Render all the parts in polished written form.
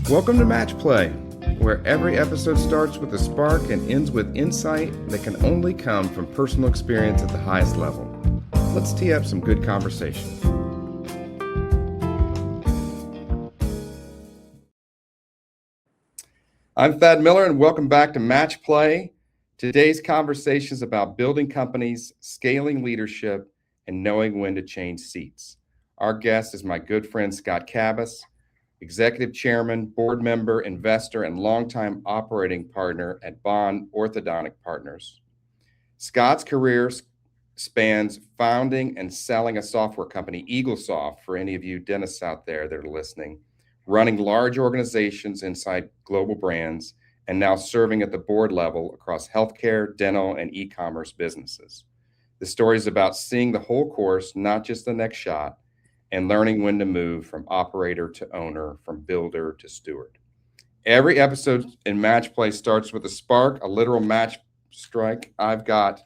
Welcome to MATCHplay, where every episode starts with a spark and ends with insight that can only come from personal experience at the highest level. Let's tee up some good conversation. I'm Thad Miller, and welcome back to MATCHplay. Today's conversation is about building companies, scaling leadership, and knowing when to change seats. Our guest is my good friend Scott Kabbes, Executive Chairman, Board Member, Investor, and longtime operating partner at Bond Orthodontic Partners. Scott's career spans founding and selling a software company, EagleSoft, for any of you dentists out there that are listening, running large organizations inside global brands, and now serving at the board level across healthcare, dental, and e-commerce businesses. The story is about seeing the whole course, not just the next shot, and learning when to move from operator to owner, from builder to steward. Every episode in MATCHplay starts with a spark, a literal match strike. I've got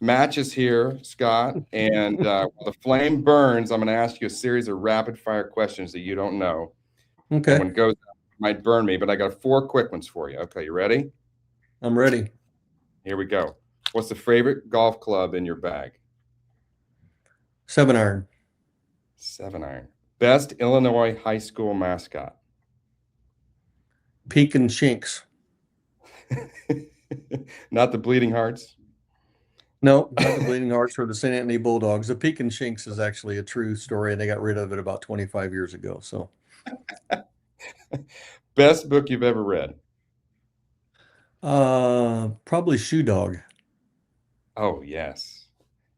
matches here, Scott, and while the flame burns, I'm going to ask you a series of rapid-fire questions that you don't know. Okay. And when it goes out, it might burn me, but I got 4 quick ones for you. Okay, you ready? I'm ready. Here we go. What's the favorite golf club in your bag? 7-iron. 7-iron. Best Illinois high school mascot? Pekin Shinks. Not the Bleeding Hearts? No, not the Bleeding Hearts or the St. Anthony Bulldogs. The Pekin Shinks is actually a true story, and they got rid of it about 25 years ago. So, Best book you've ever read? probably Shoe Dog. Oh, yes.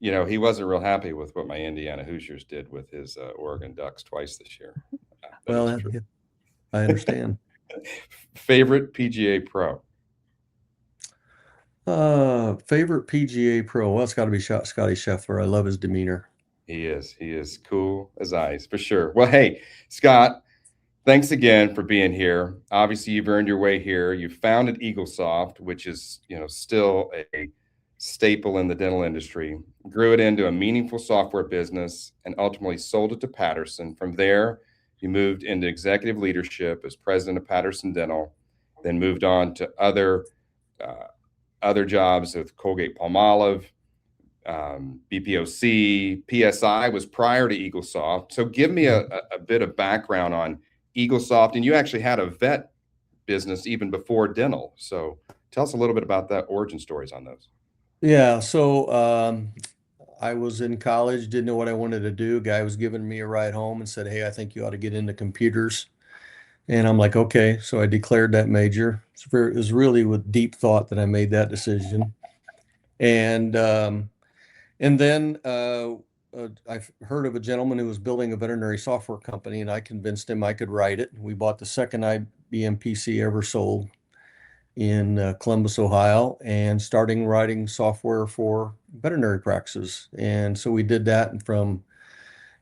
You know, he wasn't real happy with what my Indiana Hoosiers did with his Oregon Ducks twice this year. Well, I understand. Favorite PGA pro? Favorite PGA pro? Well, it's got to be Scotty Scheffler. I love his demeanor. He is cool as ice, for sure. Well, hey, Scott, thanks again for being here. Obviously, you've earned your way here. You founded EagleSoft, which is, still a staple in the dental industry, grew it into a meaningful software business, and ultimately sold it to Patterson. From there, you moved into executive leadership as president of Patterson Dental, then moved on to other jobs with Colgate-Palmolive, BPOC, PSI was prior to EagleSoft. So give me a bit of background on EagleSoft, and you actually had a vet business even before dental. So tell us a little bit about that, origin stories on those. Yeah, so I was in college, didn't know what I wanted to do. A guy was giving me a ride home and said, "Hey, I think you ought to get into computers." And I'm like, "Okay." So I declared that major. It was really with deep thought that I made that decision. And then I've heard of a gentleman who was building a veterinary software company, and I convinced him I could write it. We bought the second IBM PC ever sold in Columbus, Ohio, and starting writing software for veterinary practices. And so we did that from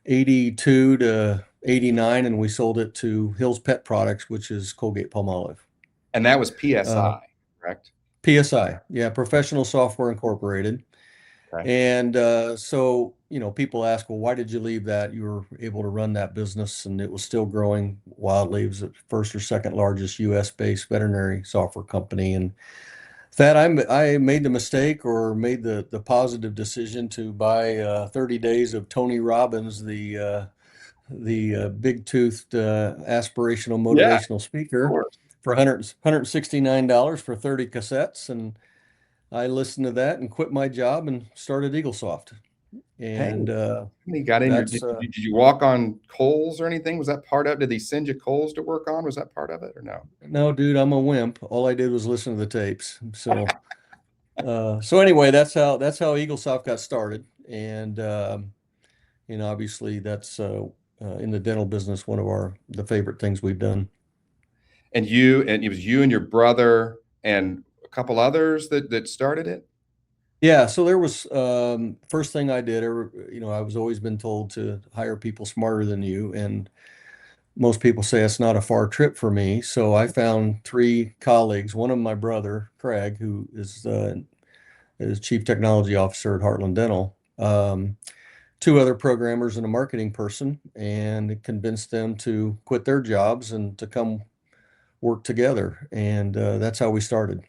82 to 89, and we sold it to Hill's Pet Products, which is Colgate-Palmolive. And that was PSI, correct? PSI, yeah, Professional Software Incorporated. Okay. And so, people ask, well, why did you leave that? You were able to run that business, and it was still growing wildly. It was the first or second largest US-based veterinary software company. And that I made the mistake, or made the positive decision, to buy 30 days of Tony Robbins, the big-toothed aspirational motivational speaker, for $169 for 30 cassettes. And I listened to that and quit my job and started EagleSoft. And you got in did you walk on coals or anything? Was that part of it? Did they send you coals to work on? Was that part of it or no? No, dude, I'm a wimp. All I did was listen to the tapes. So anyway, that's how EagleSoft got started. And obviously that's in the dental business, one of the favorite things we've done. And it was you and your brother and a couple others that started it? Yeah, so there was first thing I did, I was always been told to hire people smarter than you, and most people say it's not a far trip for me. So I found 3 colleagues, one of them my brother, Craig, who is Chief Technology Officer at Heartland Dental, 2 other programmers and a marketing person, and convinced them to quit their jobs and to come work together. And that's how we started.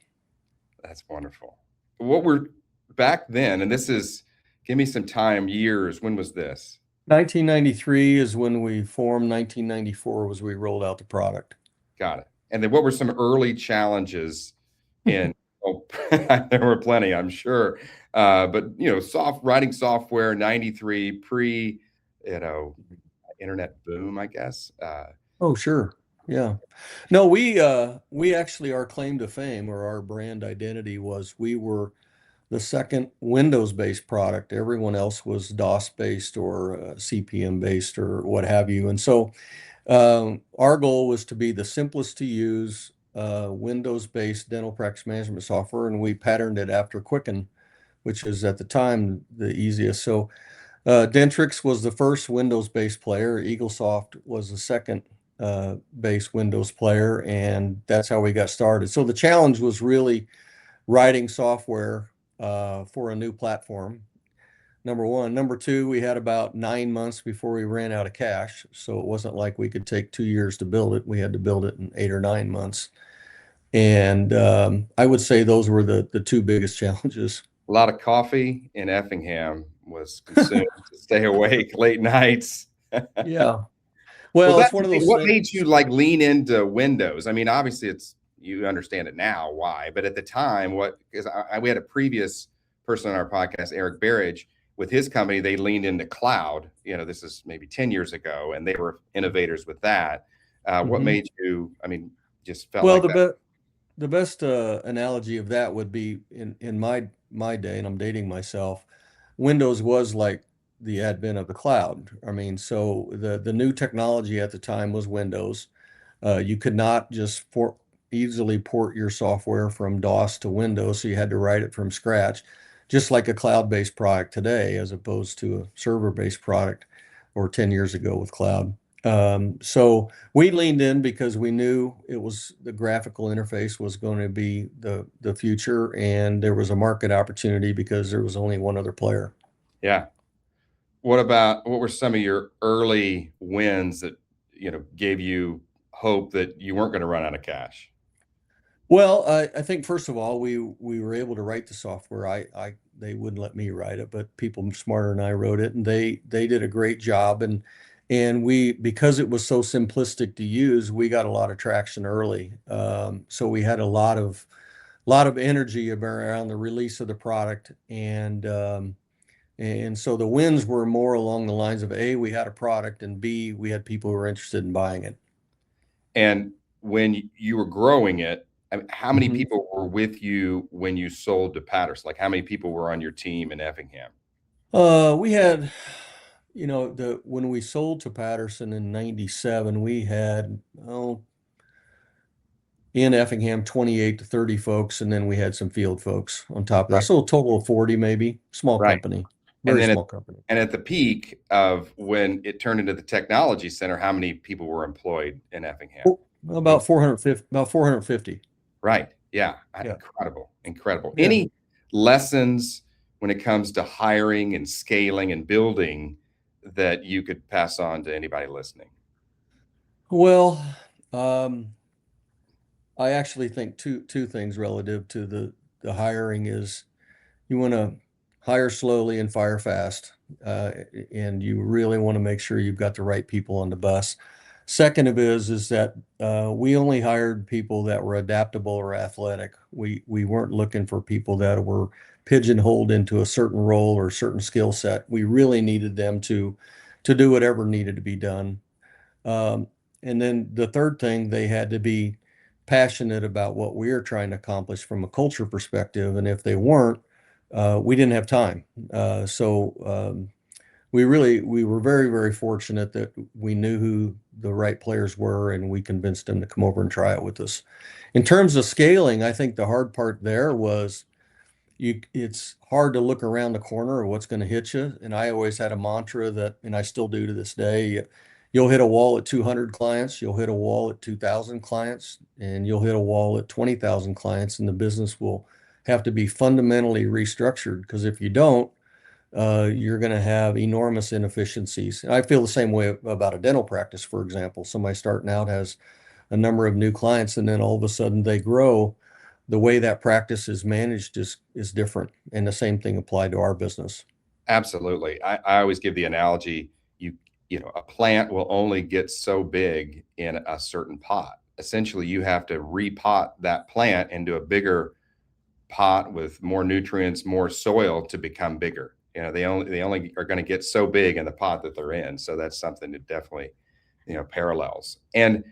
That's wonderful. What were back then, and this is, give me some time, years, when was this? 1993 is when we formed. 1994 was we rolled out the product. Got it. And then what were some early challenges in, oh, there were plenty, I'm sure. But, writing software, 93, pre, internet boom, I guess. Oh, sure. Yeah. No, we actually, our claim to fame or our brand identity was we were the second Windows-based product. Everyone else was DOS-based or CP/M based or what have you. And so our goal was to be the simplest to use Windows-based dental practice management software, and we patterned it after Quicken, which is at the time the easiest. So Dentrix was the first Windows-based player. EagleSoft was the second base Windows player, and that's how we got started. So the challenge was really writing software for a new platform. Number one. Number two, we had about 9 months before we ran out of cash. So it wasn't like we could take 2 years to build it. We had to build it in 8 or 9 months. And I would say those were the two biggest challenges. A lot of coffee in Effingham was consumed to stay awake late nights. Yeah. Well, it's one of those what things. made you like lean into Windows? I mean, obviously you understand it now why, but at the time, because we had a previous person on our podcast, Eric Berridge, with his company, they leaned into cloud. This is maybe 10 years ago, and they were innovators with that. What made you, just felt like that? The best analogy of that would be in my day, and I'm dating myself, Windows was like the advent of the cloud. So the new technology at the time was Windows. You could not just easily port your software from DOS to Windows, so you had to write it from scratch, just like a cloud-based product today, as opposed to a server-based product or 10 years ago with cloud. So we leaned in because we knew the graphical interface was going to be the future, and there was a market opportunity because there was only one other player. Yeah. What were some of your early wins that, gave you hope that you weren't going to run out of cash? Well, I think first of all, we were able to write the software. They wouldn't let me write it, but people smarter than I wrote it, and they did a great job. And because it was so simplistic to use, we got a lot of traction early. So we had a lot of energy around the release of the product, and so the wins were more along the lines of A, we had a product, and B, we had people who were interested in buying it. And when you were growing it, how many people were with you when you sold to Patterson? Like, how many people were on your team in Effingham? We had, when we sold to Patterson in 97, we had, in Effingham, 28 to 30 folks, and then we had some field folks on top of that. Right. So a total of 40, maybe. Small company, very small company. And at the peak of when it turned into the technology center, how many people were employed in Effingham? About 450. Right. Yeah. Yeah. Incredible. Yeah. Any lessons when it comes to hiring and scaling and building that you could pass on to anybody listening? Well, I actually think two things relative to the hiring is you want to hire slowly and fire fast, and you really want to make sure you've got the right people on the bus. Second of is that we only hired people that were adaptable or athletic. We weren't looking for people that were pigeonholed into a certain role or a certain skill set. We really needed them to do whatever needed to be done. And then the third thing, they had to be passionate about what we were trying to accomplish from a culture perspective. And if they weren't, we didn't have time. We were very, very fortunate that we knew who the right players were, and we convinced them to come over and try it with us. In terms of scaling, I think the hard part there was it's hard to look around the corner of what's going to hit you. And I always had a mantra that, and I still do to this day, you'll hit a wall at 200 clients, you'll hit a wall at 2,000 clients, and you'll hit a wall at 20,000 clients, and the business will have to be fundamentally restructured, because if you don't, you're going to have enormous inefficiencies. And I feel the same way about a dental practice, for example. Somebody starting out has a number of new clients, and then all of a sudden they grow, the way that practice is managed is different. And the same thing applied to our business. Absolutely. I always give the analogy, a plant will only get so big in a certain pot. Essentially, you have to repot that plant into a bigger pot with more nutrients, more soil to become bigger. They only are going to get so big in the pot that they're in. So that's something that definitely, parallels. And,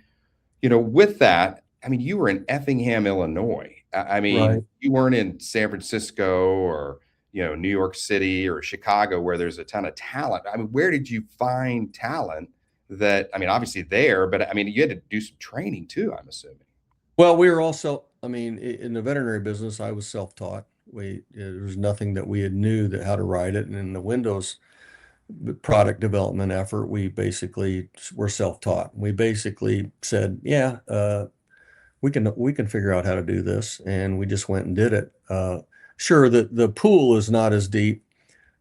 with that, I mean, you were in Effingham, Illinois. I mean, Right. you weren't in San Francisco or, New York City or Chicago where there's a ton of talent. I mean, where did you find talent that, I mean, obviously there, but I mean, you had to do some training too, I'm assuming. Well, we were also, I mean, in the veterinary business, I was self-taught. There was nothing that we had knew that how to write it. And in the Windows product development effort, we basically were self-taught. We basically said, yeah, we can figure out how to do this. And we just went and did it. Sure, the pool is not as deep,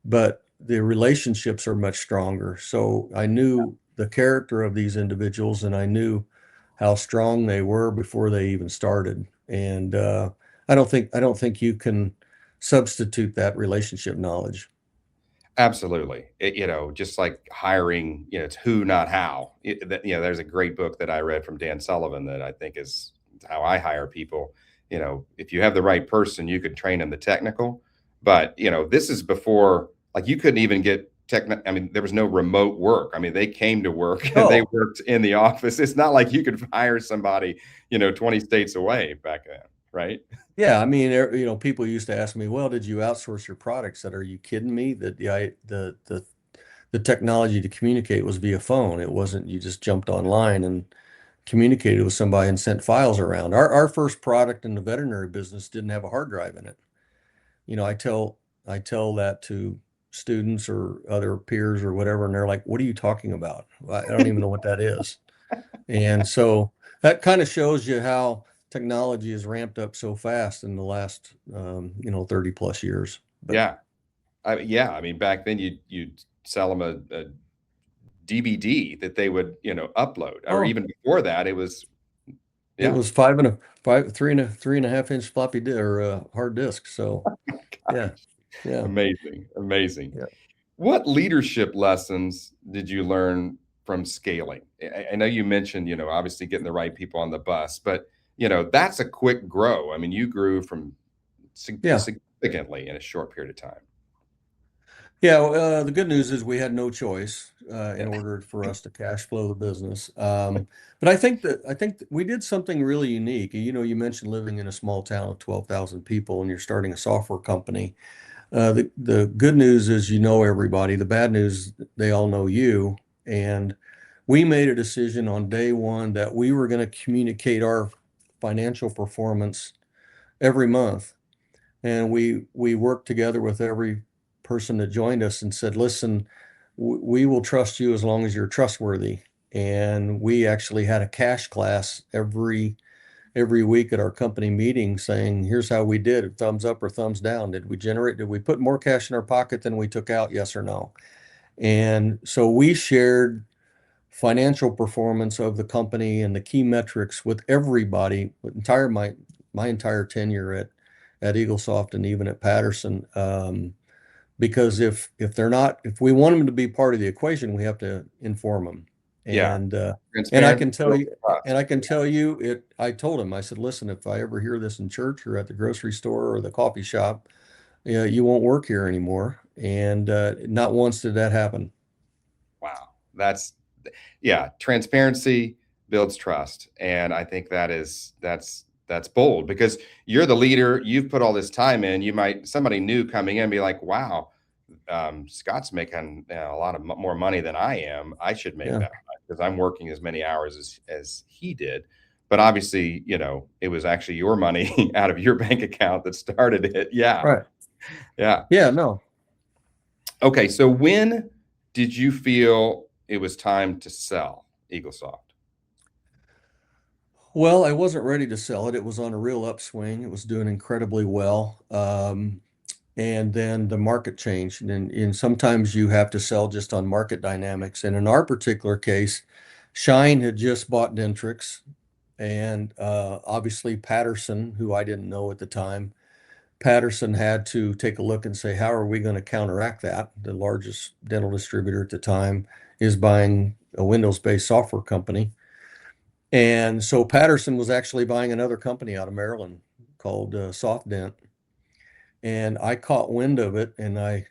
but the relationships are much stronger. So I knew the character of these individuals, and I knew how strong they were before they even started. And I don't think you can substitute that relationship knowledge. Absolutely. Just like hiring, it's who, not how. There's a great book that I read from Dan Sullivan that I think is how I hire people. If you have the right person, you could train them the technical. But, this is before, like, you couldn't even get I mean, there was no remote work. I mean, they came to work and they worked in the office. It's not like you could hire somebody, 20 states away back then, right? Yeah, I mean, people used to ask me, "Well, did you outsource your products?" I said, "Are you kidding me? That the technology to communicate was via phone. It wasn't you just jumped online and communicated with somebody and sent files around." Our first product in the veterinary business didn't have a hard drive in it. I tell that to students or other peers or whatever, and they're like, "What are you talking about? I don't even know what that is." And so that kind of shows you how technology has ramped up so fast in the last 30 plus years. But Yeah. I mean, back then you'd sell them a DVD that they would, upload, or oh, even before that, it was, it yeah. was 3.5 inch floppy or hard disk. So yeah, yeah, Amazing, amazing. yeah. What leadership lessons did you learn from scaling? I know you mentioned, obviously getting the right people on the bus, but that's a quick grow. I mean, you grew from Yeah. significantly in a short period of time. Yeah, the good news is we had no choice in Yeah. order for us to cash flow the business. But I think that we did something really unique. You mentioned living in a small town of 12,000 people and you're starting a software company. The good news is you know everybody. The bad news, they all know you. And we made a decision on day one that we were going to communicate our financial performance every month. And we worked together with every person that joined us and said, listen, we will trust you as long as you're trustworthy. And we actually had a cash class every week at our company meeting saying, here's how we did, thumbs up or thumbs down. Did we put more cash in our pocket than we took out? Yes or no? And so we shared financial performance of the company and the key metrics with everybody, my entire tenure at EagleSoft and even at Patterson. Because if we want them to be part of the equation, we have to inform them. Yeah. And I Transparent. can tell you it. I told him, I said, listen, if I ever hear this in church or at the grocery store or the coffee shop, you won't work here anymore. And not once did that happen. Wow. Yeah. Transparency builds trust. And I think that's bold because you're the leader. You've put all this time in. Somebody new coming in be like, wow, Scott's making a lot of more money than I am. I should make Yeah. that because I'm working as many hours as he did. But obviously, it was actually your money out of your bank account that started it. Yeah. Right. Yeah. Yeah. No. Okay. So when did you feel it was time to sell EagleSoft? Well, I wasn't ready to sell it. It was on a real upswing. It was doing incredibly well. And then the market changed. And sometimes you have to sell just on market dynamics. And in our particular case, Shine had just bought Dentrix. And obviously Patterson, who I didn't know at the time, Patterson had to take a look and say, how are we going to counteract that? The largest dental distributor at the time is buying a Windows-based software company. And so Patterson was actually buying another company out of Maryland called SoftDent. And I caught wind of it, and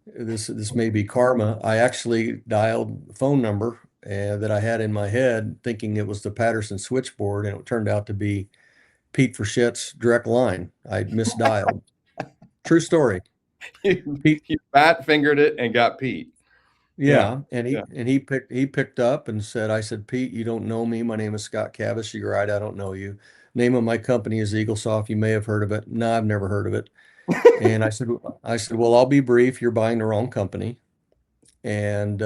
this may be karma. I actually dialed the phone number that I had in my head, thinking it was the Patterson switchboard, and it turned out to be Pete Frichette's direct line. I'd misdialed. True story. You, Pete, you fat fingered it and got Pete. Yeah. yeah, and Yeah. he picked up and said, I said, Pete, you don't know me. My name is Scott Kabbes. You're right, I don't know you. Name of my company is EagleSoft. You may have heard of it. No, I've never heard of it. And I said, well, I'll be brief. You're buying the wrong company. And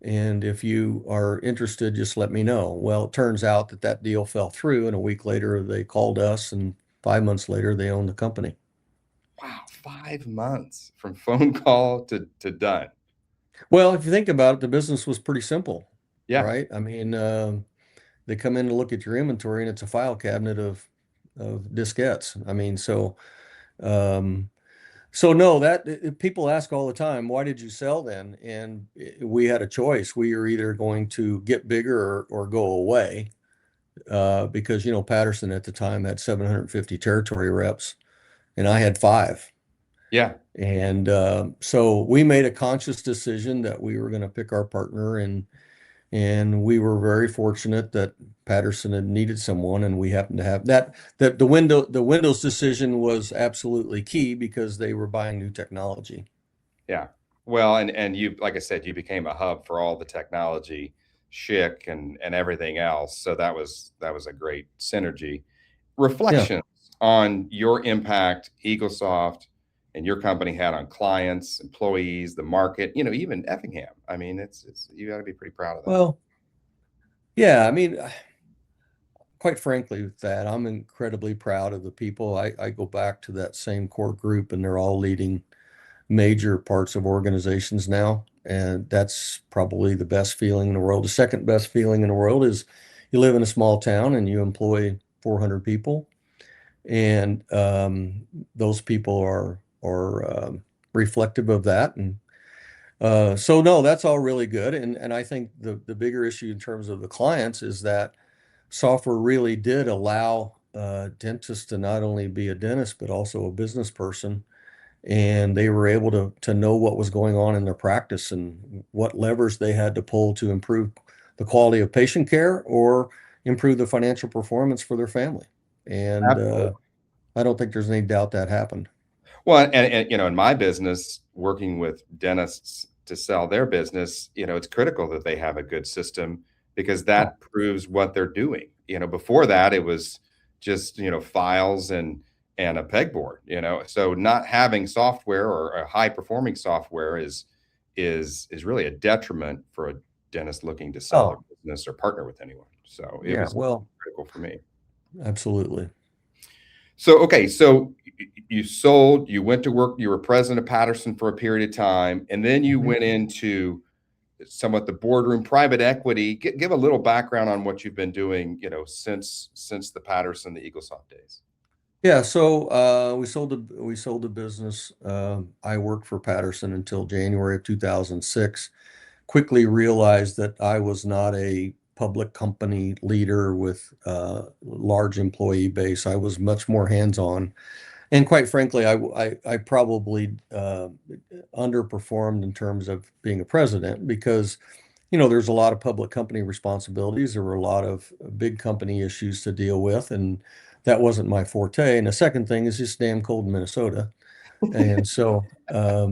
if you are interested, just let me know. Well, it turns out that deal fell through, and a week later they called us, and 5 months later they owned the company. Wow, 5 months from phone call to done. Well, if you think about it, the business was pretty simple, Yeah. right? I mean, they come in to look at your inventory, and it's a file cabinet of diskettes. I mean, um, so no, that people ask all the time, why did you sell then? And we had a choice. We were either going to get bigger or go away, because Patterson at the time had 750 territory reps, and I had 5. Yeah. And so we made a conscious decision that we were going to pick our partner, and we were very fortunate that Patterson had needed someone, and we happened to have that. That the Windows decision was absolutely key because they were buying new technology. Yeah. Well, and you, like I said, you became a hub for all the technology, Schick and everything else. So that was a great synergy. Yeah. Reflections on your impact EagleSoft and your company had on clients, employees, the market, even Effingham. I mean, it's you got to be pretty proud of that. Well, yeah, I mean, quite frankly, with that, I'm incredibly proud of the people. I go back to that same core group, and they're all leading major parts of organizations now. And that's probably the best feeling in the world. The second best feeling in the world is you live in a small town and you employ 400 people. And those people are reflective of that. And so, no, that's all really good. And I think the bigger issue in terms of the clients is that software really did allow dentists to not only be a dentist, but also a business person. And they were able to know what was going on in their practice and what levers they had to pull to improve the quality of patient care or improve the financial performance for their family. And Absolutely. I don't think there's any doubt that happened. Well, and in my business, working with dentists to sell their business, it's critical that they have a good system because Oh, that proves what they're doing. Before that, it was just files and a pegboard. So not having software or a high performing software is really a detriment for a dentist looking to sell their oh, business or partner with anyone. So it yeah, was well, critical for me. absolutely. So, okay, so you sold, you went to work, you were president of Patterson for a period of time, and then you Mhm. went into somewhat the boardroom, private equity. Give a little background on what you've been doing, since the Patterson, the EagleSoft days. Yeah, so we sold the business. I worked for Patterson until January of 2006. Quickly realized that I was not a public company leader with a large employee base. I was much more hands-on. And quite frankly, I probably underperformed in terms of being a president because, there's a lot of public company responsibilities. There were a lot of big company issues to deal with, and that wasn't my forte. And the second thing is just damn cold in Minnesota. And so, yeah,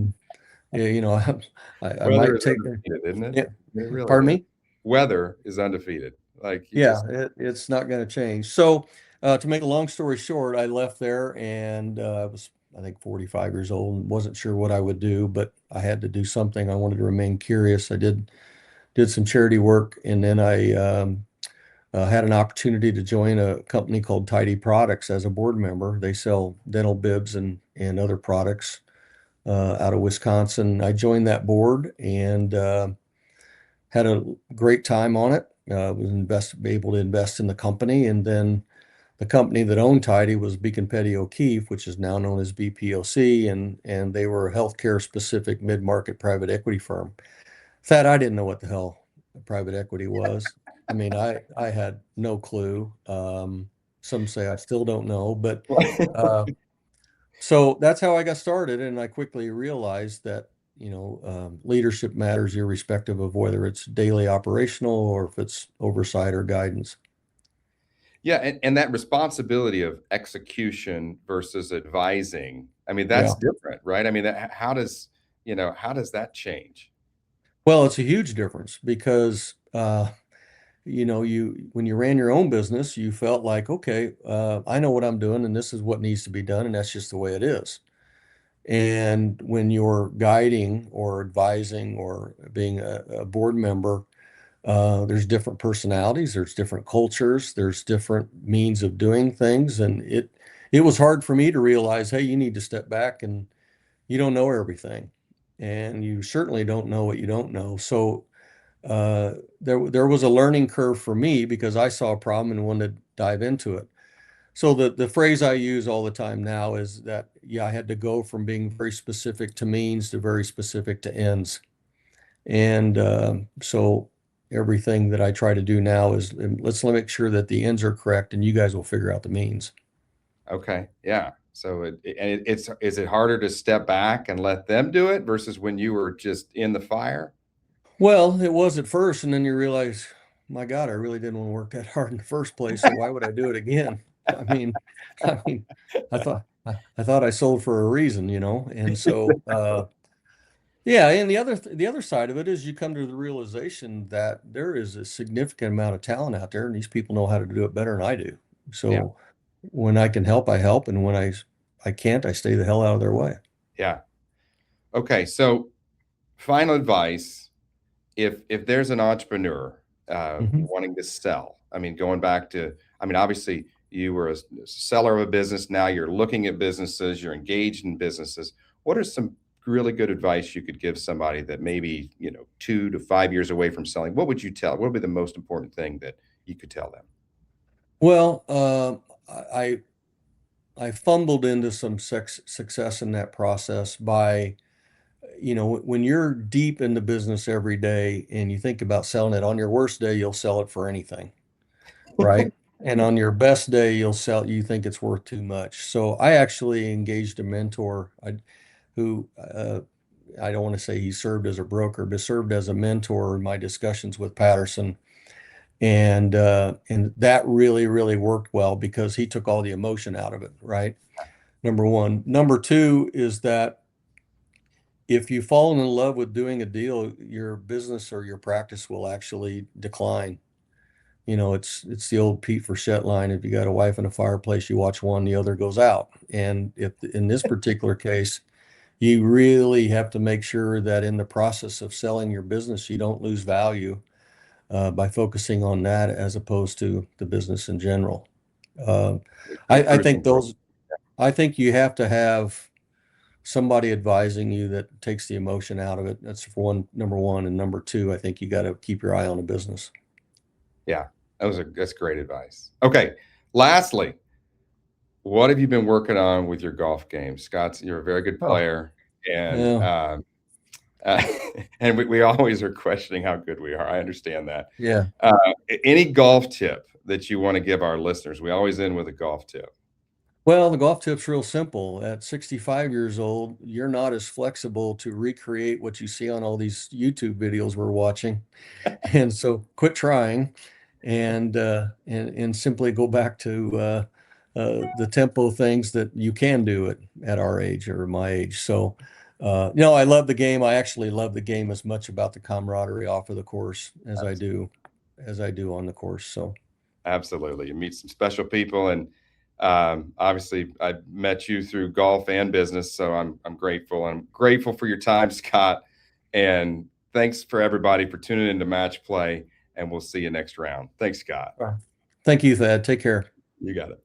I Weather might is take, undefeated, isn't it? yeah, It really pardon is. me? Weather is undefeated. Like you Yeah, just, it's not going to change. So, to make a long story short, I left there and I was, I think, 45 years old and wasn't sure what I would do, but I had to do something. I wanted to remain curious. I did some charity work, and then I had an opportunity to join a company called TIDI Products as a board member. They sell dental bibs and other products out of Wisconsin. I joined that board and had a great time on it. was able to invest in the company. And then the company that owned TIDI was Beacon Petty O'Keefe, which is now known as BPOC, and they were a healthcare specific mid-market private equity firm. Thad, I didn't know what the hell private equity was. I mean, I had no clue. Some say I still don't know, but so that's how I got started, and I quickly realized that leadership matters irrespective of whether it's daily operational or if it's oversight or guidance. Yeah, and that responsibility of execution versus advising, I mean, that's different, right? I mean, how does that change? Well, it's a huge difference because when you ran your own business, you felt like, okay, I know what I'm doing and this is what needs to be done, and that's just the way it is. And when you're guiding or advising or being a board member, there's different personalities, there's different cultures, there's different means of doing things. And it was hard for me to realize, hey, you need to step back, and you don't know everything. And you certainly don't know what you don't know. So there was a learning curve for me because I saw a problem and wanted to dive into it. So the phrase I use all the time now is that, yeah, I had to go from being very specific to means to very specific to ends. And so everything that I try to do now is let's make sure that the ends are correct, and you guys will figure out the means. Okay, yeah. So is it harder to step back and let them do it versus when you were just in the fire? Well, it was at first, and then you realize, my God, I really didn't want to work that hard in the first place. So why would I do it again? I mean, I mean, I thought I sold for a reason, and so yeah. And the other side of it is you come to the realization that there is a significant amount of talent out there, and these people know how to do it better than I do. So Yeah. when I can help, I help, and when I can't, I stay the hell out of their way. Yeah. Okay, so final advice, if there's an entrepreneur wanting to sell, I mean, going back to, I mean, obviously you were a seller of a business. Now you're looking at businesses, you're engaged in businesses. What are some really good advice you could give somebody that maybe, 2 to 5 years away from selling? What would you tell? What would be the most important thing that you could tell them? Well, I fumbled into some success in that process by, when you're deep in the business every day and you think about selling it, on your worst day, you'll sell it for anything, right? And on your best day, you think it's worth too much. So I actually engaged a mentor who, I don't want to say he served as a broker, but served as a mentor in my discussions with Patterson. And that really, really worked well because he took all the emotion out of it, right? Number one. Number two is that if you fall in love with doing a deal, your business or your practice will actually decline. It's the old Pete Frechette line: if you got a wife and a fireplace, you watch one, the other goes out. And if in this particular case, you really have to make sure that in the process of selling your business, you don't lose value by focusing on that as opposed to the business in general. I think you have to have somebody advising you that takes the emotion out of it. That's number one. And number two, I think you got to keep your eye on the business. Yeah, that's great advice. Okay, lastly, what have you been working on with your golf game? Scott, you're a very good player, and Yeah. and we always are questioning how good we are. I understand that. Yeah. Any golf tip that you want to give our listeners? We always end with a golf tip. Well, the golf tip's real simple. At 65 years old, you're not as flexible to recreate what you see on all these YouTube videos we're watching. And so quit trying and simply go back to the tempo things that you can do it at our age or my age. So, I love the game. I actually love the game as much about the camaraderie off of the course as I do on the course. So absolutely, you meet some special people, and obviously I met you through golf and business, so I'm grateful. I'm grateful for your time, Scott, and thanks for everybody for tuning into Match Play, and we'll see you next round. Thanks, Scott. thank you, Thad. Take care. You got it.